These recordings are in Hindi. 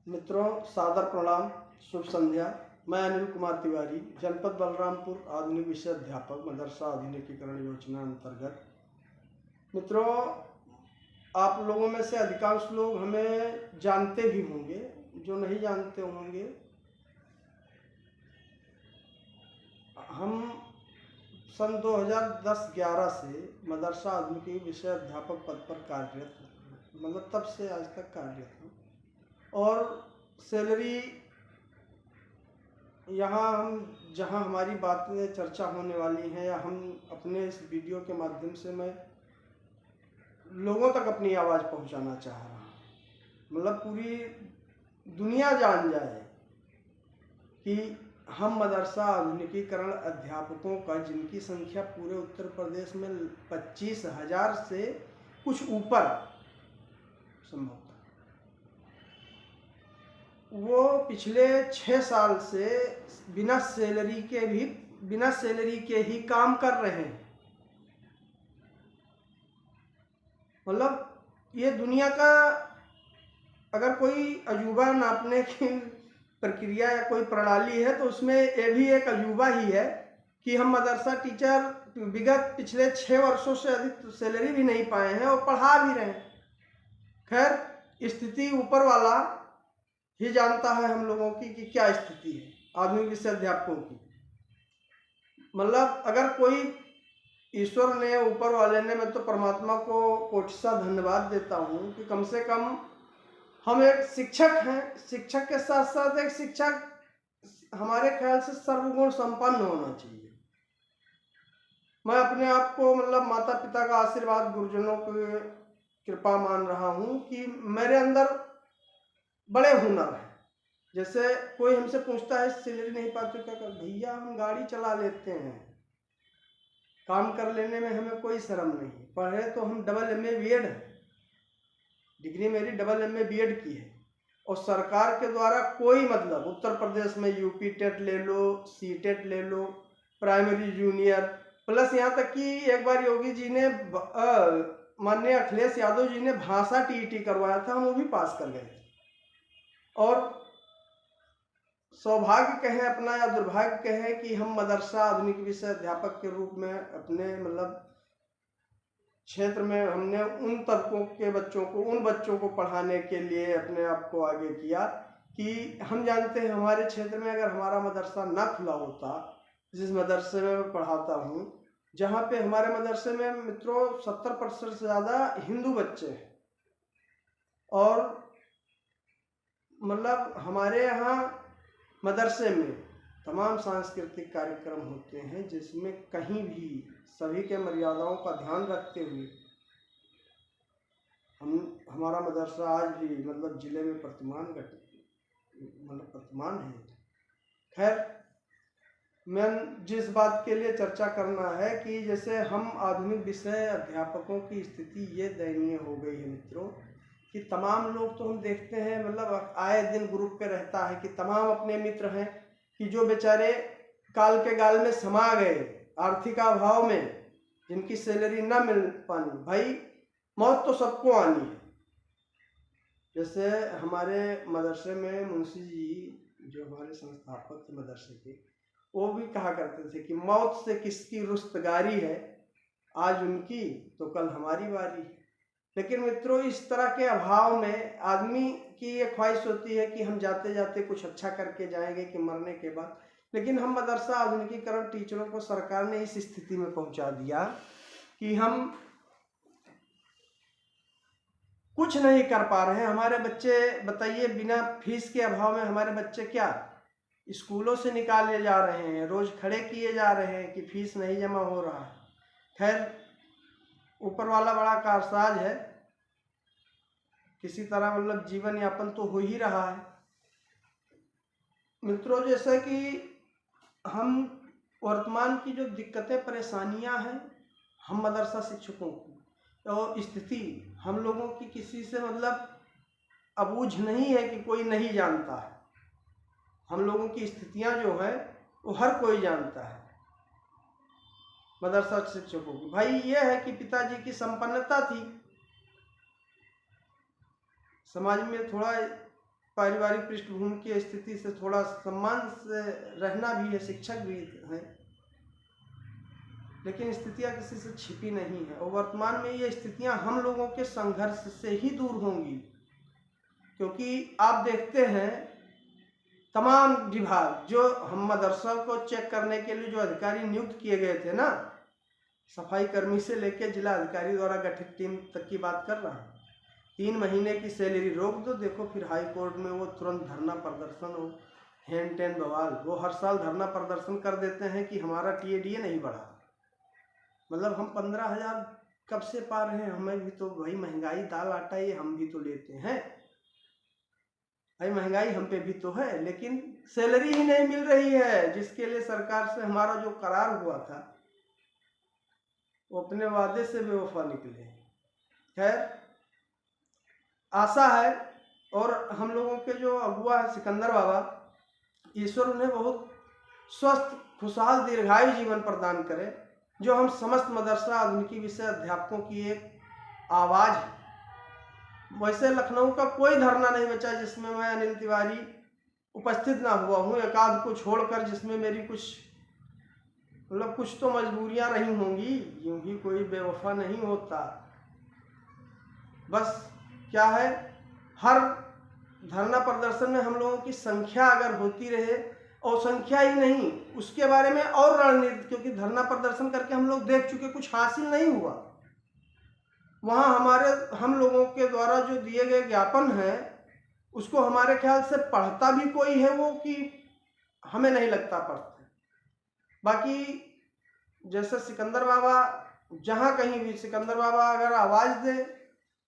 मित्रों, सादर प्रणाम, शुभ संध्या। मैं अनिल कुमार तिवारी, जनपद बलरामपुर आधुनिक विषय अध्यापक, मदरसा आधुनिकीकरण योजना अंतर्गत। मित्रों, आप लोगों में से अधिकांश लोग हमें जानते भी होंगे, जो नहीं जानते होंगे, हम सन 2010-11 से मदरसा आधुनिकी विषय अध्यापक पद पर कार्यरत, मतलब तब से आज तक कार्यरत हूँ। और सैलरी यहाँ हम जहाँ हमारी बातें चर्चा होने वाली हैं, या हम अपने इस वीडियो के माध्यम से मैं लोगों तक अपनी आवाज़ पहुँचाना चाह रहा हूँ, मतलब पूरी दुनिया जान जाए कि हम मदरसा आधुनिकीकरण अध्यापकों का, जिनकी संख्या पूरे उत्तर प्रदेश में 25,000 से कुछ ऊपर संभवतः, वो पिछले 6 साल से बिना सैलरी के ही काम कर रहे हैं। मतलब ये दुनिया का अगर कोई अजूबा नापने की प्रक्रिया या कोई प्रणाली है तो उसमें ये भी एक अजूबा ही है कि हम मदरसा टीचर विगत पिछले 6 वर्षों से अधिक सैलरी भी नहीं पाए हैं और पढ़ा भी रहे हैं। खैर, स्थिति ऊपर वाला ही जानता है हम लोगों की कि क्या स्थिति है आधुनिक विषय अध्यापकों की। मतलब अगर कोई ईश्वर ने, ऊपर वाले ने, मैं तो परमात्मा को कोटि धन्यवाद देता हूँ कि कम से कम हम एक शिक्षक हैं। शिक्षक के साथ साथ एक शिक्षक हमारे ख्याल से सर्वगुण संपन्न होना चाहिए। मैं अपने आप को, मतलब माता पिता का आशीर्वाद, गुरुजनों की कृपा मान रहा हूँ कि मेरे अंदर बड़े हुनर हैं। जैसे कोई हमसे पूछता है सैलरी नहीं पाते क्या कर, भैया हम गाड़ी चला लेते हैं, काम कर लेने में हमें कोई शर्म नहीं। पढ़े तो हम AA BEd है, डिग्री मेरी AA BEd की है। और सरकार के द्वारा कोई, मतलब उत्तर प्रदेश में UP टेट ले लो, CTET ले लो, प्राइमरी जूनियर, प्लस यहाँ तक कि एक बार योगी जी ने, माननीय अखिलेश यादव जी ने भाषा TET करवाया था, हम वो भी पास कर गए थे। और सौभाग्य कहें अपना या दुर्भाग्य कहें कि हम मदरसा आधुनिक विषय अध्यापक के रूप में अपने, मतलब क्षेत्र में हमने उन तबकों के बच्चों को, उन बच्चों को पढ़ाने के लिए अपने आप को आगे किया कि हम जानते हैं हमारे क्षेत्र में अगर हमारा मदरसा ना खुला होता, जिस मदरसे में मैं पढ़ाता हूँ, जहाँ पे हमारे मदरसे में मित्रों 70% से ज़्यादा हिंदू बच्चे हैं। और मतलब हमारे यहाँ मदरसे में तमाम सांस्कृतिक कार्यक्रम होते हैं, जिसमें कहीं भी सभी के मर्यादाओं का ध्यान रखते हुए हमारा मदरसा आज भी, मतलब जिले में प्रतिमान है। खैर, मैं जिस बात के लिए चर्चा करना है कि जैसे हम आधुनिक विषय अध्यापकों की स्थिति ये दयनीय हो गई है मित्रों कि तमाम लोग तो हम देखते हैं, मतलब आए दिन ग्रुप पे रहता है कि तमाम अपने मित्र हैं कि जो बेचारे काल के गाल में समा गए, आर्थिक अभाव में, जिनकी सैलरी ना मिल पानी। भाई, मौत तो सबको आनी है। जैसे हमारे मदरसे में मुंशी जी, जो हमारे संस्थापक थे मदरसे के, वो भी कहा करते थे कि मौत से किसकी रुस्तगारी है, आज उनकी तो कल हमारी बारी है। लेकिन मित्रों, इस तरह के अभाव में आदमी की ये ख्वाहिश होती है कि हम जाते जाते कुछ अच्छा करके जाएंगे कि मरने के बाद। लेकिन हम मदरसा आधुनिकीकरण टीचरों को सरकार ने इस स्थिति में पहुंचा दिया कि हम कुछ नहीं कर पा रहे हैं। हमारे बच्चे, बताइए, बिना फीस के अभाव में हमारे बच्चे क्या स्कूलों से निकाले जा रहे हैं, रोज खड़े किए जा रहे हैं कि फीस नहीं जमा हो रहा है। खैर, ऊपर वाला बड़ा कारसाज है, किसी तरह मतलब जीवन यापन तो हो ही रहा है। मित्रों, जैसे कि हम वर्तमान की जो दिक्कतें परेशानियां हैं, हम मदरसा शिक्षकों की तो स्थिति हम लोगों की किसी से, मतलब अबूझ नहीं है कि कोई नहीं जानता है। हम लोगों की स्थितियां जो है वो हर कोई जानता है मदरसा शिक्षकों की। भाई, ये है कि पिताजी की संपन्नता थी, समाज में थोड़ा पारिवारिक पृष्ठभूमि की स्थिति से थोड़ा सम्मान से रहना भी है, शिक्षक भी हैं, लेकिन स्थितियां किसी से छिपी नहीं है और वर्तमान में ये स्थितियां हम लोगों के संघर्ष से ही दूर होंगी। क्योंकि आप देखते हैं तमाम विभाग जो हम मदरसा को चेक करने के लिए जो अधिकारी नियुक्त किए गए थे ना, सफाई कर्मी से लेकर जिला अधिकारी द्वारा गठित टीम तक की बात कर रहा है, 3 महीने की सैलरी रोक दो, देखो फिर हाई कोर्ट में वो तुरंत धरना प्रदर्शन हो, हैंड टेन बवाल। वो हर साल धरना प्रदर्शन कर देते हैं कि हमारा टीएडीए नहीं बढ़ा। मतलब हम 15,000 कब से पा रहे हैं, हमें भी तो वही महंगाई दाल आटा ये हम भी तो लेते हैं भाई, महंगाई हम पे भी तो है, लेकिन सैलरी ही नहीं मिल रही है जिसके लिए सरकार से हमारा जो करार हुआ था वो अपने वादे से बेवफा निकले। खैर आशा है, और हम लोगों के जो अगुआ है सिकंदर बाबा, ईश्वर उन्हें बहुत स्वस्थ खुशहाल दीर्घायु जीवन प्रदान करे, जो हम समस्त मदरसा आधुनिकी विषय अध्यापकों की एक आवाज़ है। वैसे लखनऊ का कोई धरना नहीं बचा जिसमें मैं अनिल तिवारी उपस्थित ना हुआ हूँ, एक आध को छोड़कर, जिसमें मेरी कुछ मतलब कुछ तो मजबूरियां रही होंगी, यूं ही कोई बेवफा नहीं होता। बस क्या है, हर धरना प्रदर्शन में हम लोगों की संख्या अगर होती रहे, और संख्या ही नहीं उसके बारे में और रणनीति, क्योंकि धरना प्रदर्शन करके हम लोग देख चुके कुछ हासिल नहीं हुआ। वहाँ हम लोगों के द्वारा जो दिए गए ज्ञापन है उसको हमारे ख्याल से पढ़ता भी कोई है वो, कि हमें नहीं लगता पढ़ते। बाकी जैसे सिकंदर बाबा, जहाँ कहीं भी सिकंदर बाबा अगर आवाज़ दे,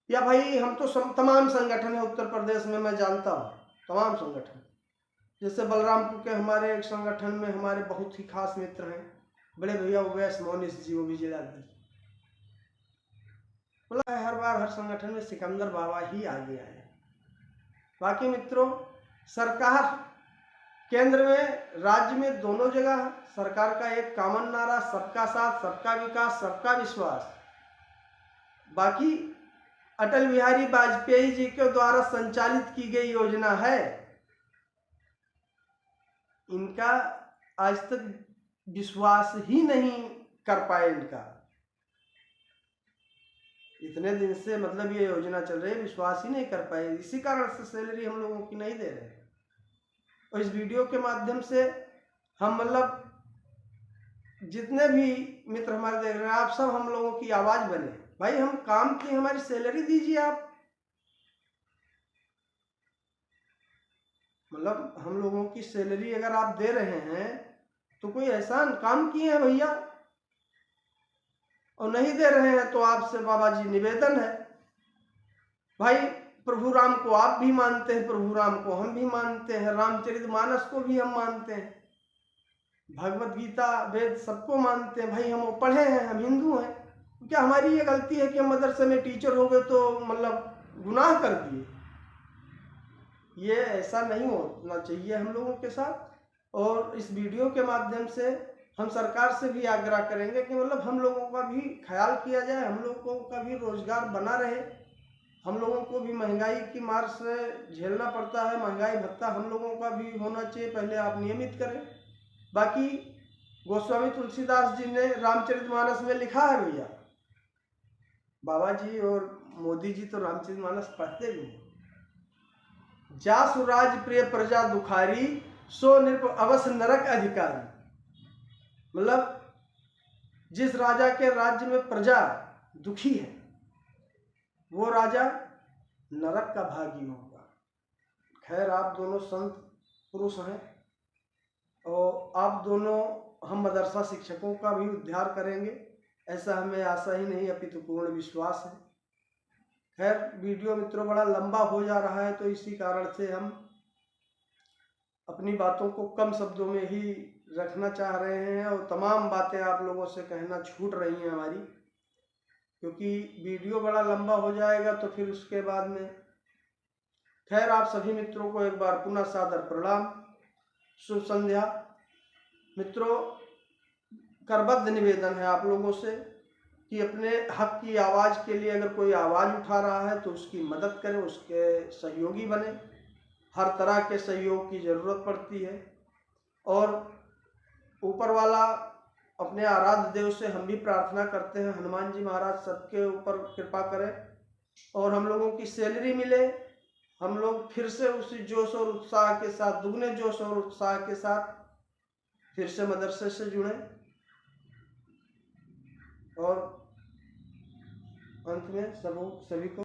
या भाई हम तो तमाम संगठन है उत्तर प्रदेश में, मैं जानता हूँ तमाम संगठन, जैसे बलरामपुर के हमारे एक संगठन में हमारे बहुत ही खास मित्र हैं बड़े भैया उवैस मोनिस जी, वो भी जिलाध्यक्ष, बोला हर बार हर संगठन में सिकंदर बाबा ही आगे आए। बाकी मित्रों, सरकार केंद्र में राज्य में दोनों जगह सरकार का एक कॉमन नारा, सबका साथ, सबका विकास, सबका विश्वास। बाकी अटल बिहारी वाजपेयी जी के द्वारा संचालित की गई योजना है, इनका आज तक विश्वास ही नहीं कर पाए। इनका इतने दिन से मतलब ये योजना चल रही है, विश्वास ही नहीं कर पाए, इसी कारण से सैलरी हम लोगों की नहीं दे रहे। और इस वीडियो के माध्यम से हम मतलब जितने भी मित्र हमारे देख रहे हैं, आप सब हम लोगों की आवाज़ बने। भाई हम काम की, हमारी सैलरी दीजिए आप। मतलब हम लोगों की सैलरी अगर आप दे रहे हैं तो कोई एहसान काम किए हैं भैया, और नहीं दे रहे हैं तो आपसे बाबा जी निवेदन है, भाई प्रभु राम को आप भी मानते हैं, प्रभु राम को हम भी मानते हैं, रामचरितमानस को भी हम मानते हैं, भगवत गीता वेद सबको मानते हैं, भाई हम वो पढ़े हैं, हम हिंदू हैं। क्या हमारी ये गलती है कि हम मदरसे में टीचर हो गए तो मतलब गुनाह कर दिए? ये ऐसा नहीं होना चाहिए हम लोगों के साथ। और इस वीडियो के माध्यम से हम सरकार से भी आग्रह करेंगे कि मतलब हम लोगों का भी ख्याल किया जाए, हम लोगों का भी रोजगार बना रहे, हम लोगों को भी महंगाई की मार से झेलना पड़ता है, महंगाई भत्ता हम लोगों का भी होना चाहिए, पहले आप नियमित करें। बाकी गोस्वामी तुलसीदास जी ने रामचरितमानस में लिखा है भैया, बाबा जी और मोदी जी तो रामचरितमानस पढ़ते भी हैं, जासु राज प्रिय प्रजा दुखारी, सो नृप अवश्य नरक अधिकारी। मतलब जिस राजा के राज्य में प्रजा दुखी है वो राजा नरक का भागी होगा। खैर आप दोनों संत पुरुष हैं और आप दोनों हम मदरसा शिक्षकों का भी उद्धार करेंगे, ऐसा हमें आशा ही नहीं अपितु पूर्ण विश्वास है। खैर वीडियो मित्रों बड़ा लंबा हो जा रहा है, तो इसी कारण से हम अपनी बातों को कम शब्दों में ही रखना चाह रहे हैं और तमाम बातें आप लोगों से कहना छूट रही हैं हमारी, क्योंकि वीडियो बड़ा लंबा हो जाएगा तो फिर उसके बाद में। खैर आप सभी मित्रों को एक बार पुनः सादर प्रणाम, शुभ संध्या। मित्रों करबद्ध निवेदन है आप लोगों से कि अपने हक की आवाज़ के लिए अगर कोई आवाज़ उठा रहा है तो उसकी मदद करें, उसके सहयोगी बने। हर तरह के सहयोग की ज़रूरत पड़ती है। और ऊपर वाला अपने आराध्य देव से हम भी प्रार्थना करते हैं, हनुमान जी महाराज सबके ऊपर कृपा करें और हम लोगों की सैलरी मिले, हम लोग फिर से उसी जोश और उत्साह के साथ, दुगने जोश और उत्साह के साथ फिर से मदरसे से जुड़ें। और अंत में सभी को